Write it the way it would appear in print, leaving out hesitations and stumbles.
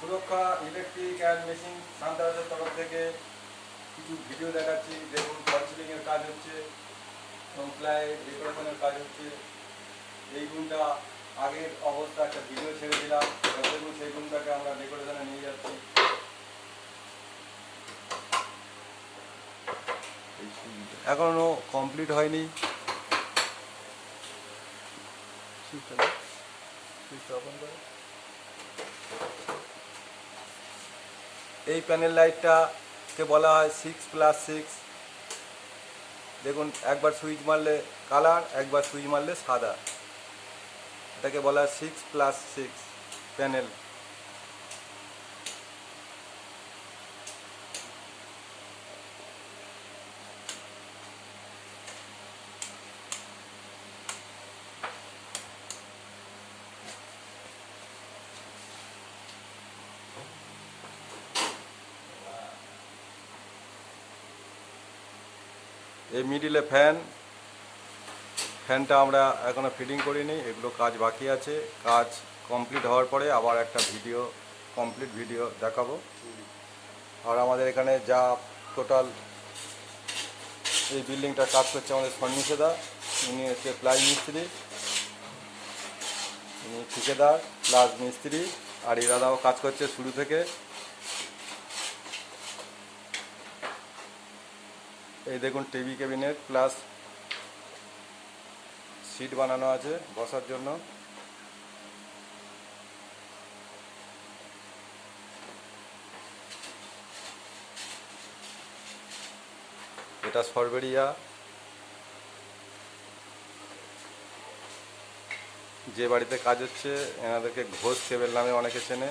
সুরক্ষা electric and machine সান্তারাজের তরফ থেকে কিছু ভিডিও দেখাচ্ছি। দেখুন ফল সিলিংয়ের কাজ হচ্ছে এবং প্লাই ডেকোরেশনের কাজ হচ্ছে। এই রুমটা আগের অবস্থা একটা ভিডিও ছেড়ে দিলাম, দেখুন সেই রুমটাকে আমরা ডেকোরেশনে নিয়ে যাচ্ছি। এখনো কমপ্লিট হয়নি। এই প্যানেল লাইটটাকে বলা হয় 6+6। দেখুন একবার সুইচ মারলে কালার, একবার সুইচ মারলে সাদা। এটাকে বলা হয় 6+6 প্যানেল। এই মিডিলে ফ্যানটা আমরা এখনো ফিটিং করিনি, এগুলো কাজ বাকি আছে। কাজ কমপ্লিট হওয়ার পরে আবার একটা কমপ্লিট ভিডিও দেখাবো। আর আমাদের এখানে যা টোটাল এই বিল্ডিংটার কাজ করছে আমাদের সন্নিষেদা, উনি হচ্ছে প্লাই মিস্ত্রি, উনি ঠিকাদার প্লাস মিস্ত্রি। আর এই দাদাও কাজ করছে শুরু থেকে। এই দেখুন টিভি ক্যাবিনেট প্লাস সিট বানানো আছে বসার জন্য। এটা সরবেরিয়া, যে বাড়িতে কাজ হচ্ছে এনাদেরকে ঘোষ কেবেল নামে অনেকে চেনে।